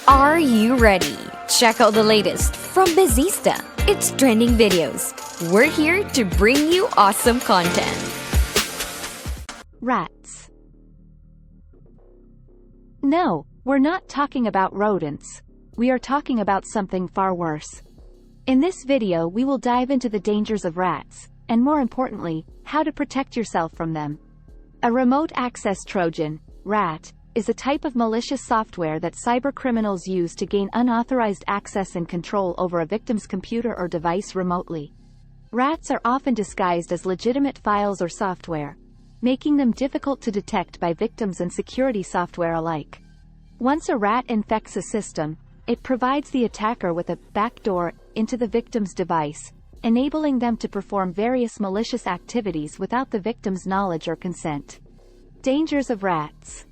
Are you ready? Check out the latest from Bizista. It's trending videos. We're here to bring you awesome content. Rats. No, we're not talking about rodents. We are talking about something far worse. In this video we will dive into the dangers of rats, and more importantly, how to protect yourself from them. A remote access Trojan, RAT, is a type of malicious software that cybercriminals use to gain unauthorized access and control over a victim's computer or device remotely. RATs are often disguised as legitimate files or software, making them difficult to detect by victims and security software alike. Once a RAT infects a system, it provides the attacker with a backdoor into the victim's device, enabling them to perform various malicious activities without the victim's knowledge or consent. Dangers of rats.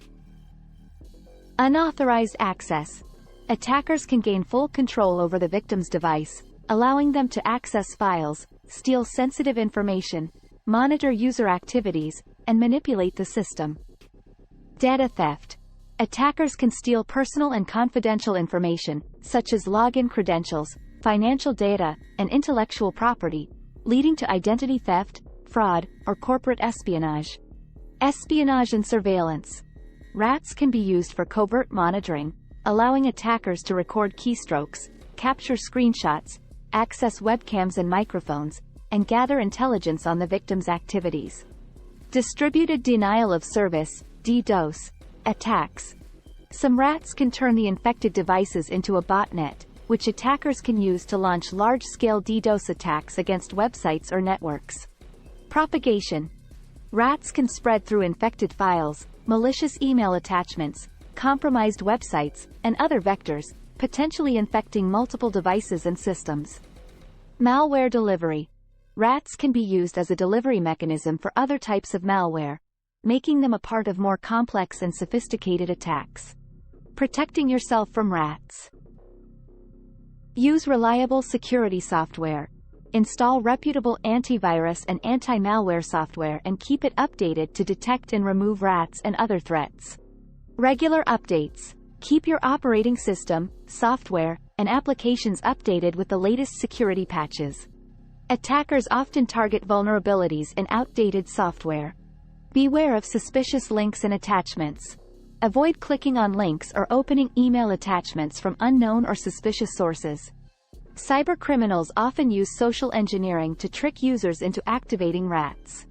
Unauthorized access. Attackers can gain full control over the victim's device, allowing them to access files, steal sensitive information, monitor user activities, and manipulate the system. Data theft. Attackers can steal personal and confidential information, such as login credentials, financial data, and intellectual property, leading to identity theft, fraud, or corporate espionage. Espionage and surveillance. Rats can be used for covert monitoring, allowing attackers to record keystrokes, capture screenshots, access webcams and microphones, and gather intelligence on the victim's activities. Distributed denial of service, DDoS, attacks. Some rats can turn the infected devices into a botnet, which attackers can use to launch large-scale DDoS attacks against websites or networks. Propagation. Rats can spread through infected files, malicious email attachments, compromised websites, and other vectors, potentially infecting multiple devices and systems. Malware delivery. Rats can be used as a delivery mechanism for other types of malware, making them a part of more complex and sophisticated attacks. Protecting yourself from rats. Use reliable security software. Install reputable antivirus and anti-malware software and keep it updated to detect and remove rats and other threats. Regular updates. Keep your operating system, software, and applications updated with the latest security patches. Attackers often target vulnerabilities in outdated software. Beware of suspicious links and attachments. Avoid clicking on links or opening email attachments from unknown or suspicious sources. Cybercriminals often use social engineering to trick users into activating rats.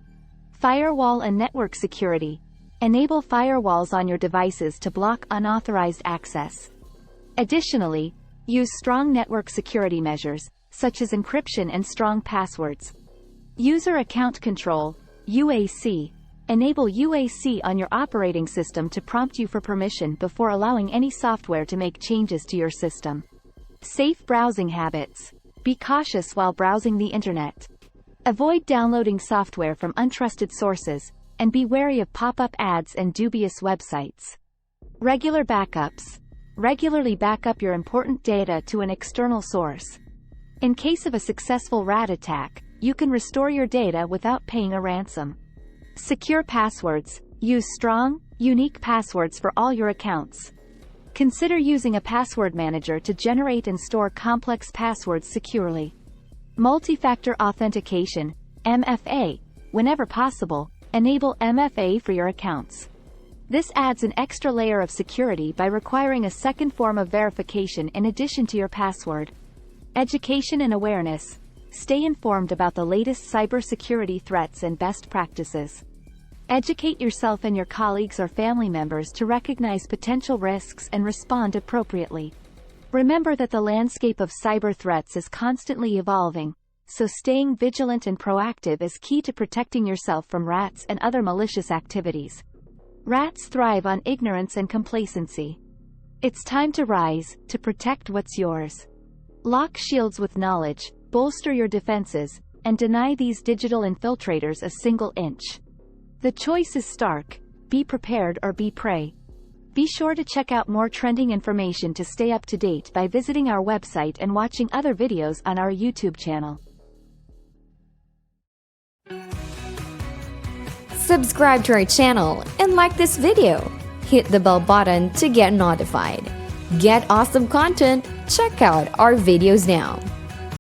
Firewall and network security. Enable firewalls on your devices to block unauthorized access. Additionally, use strong network security measures, such as encryption and strong passwords. User account control, UAC. Enable UAC on your operating system to prompt you for permission before allowing any software to make changes to your system. Safe browsing habits. Be cautious while browsing the internet. Avoid downloading software from untrusted sources, and be wary of pop-up ads and dubious websites. Regular backups. Regularly backup your important data to an external source. In case of a successful rat attack, you can restore your data without paying a ransom. Secure passwords. Use strong, unique passwords for all your accounts. Consider using a password manager to generate and store complex passwords securely. Multi-factor authentication, MFA. Whenever possible, enable MFA for your accounts. This adds an extra layer of security by requiring a second form of verification in addition to your password. Education and awareness. Stay informed about the latest cybersecurity threats and best practices. Educate yourself and your colleagues or family members to recognize potential risks and respond appropriately. Remember that the landscape of cyber threats is constantly evolving, so staying vigilant and proactive is key to protecting yourself from rats and other malicious activities. Rats thrive on ignorance and complacency. It's time to rise, to protect what's yours. Lock shields with knowledge, bolster your defenses, and deny these digital infiltrators a single inch. The choice is stark: be prepared or be prey. Be sure to check out more trending information to stay up to date by visiting our website and watching other videos on our YouTube channel. Subscribe to our channel and like this video. Hit the bell button to get notified. Get awesome content? Check out our videos now.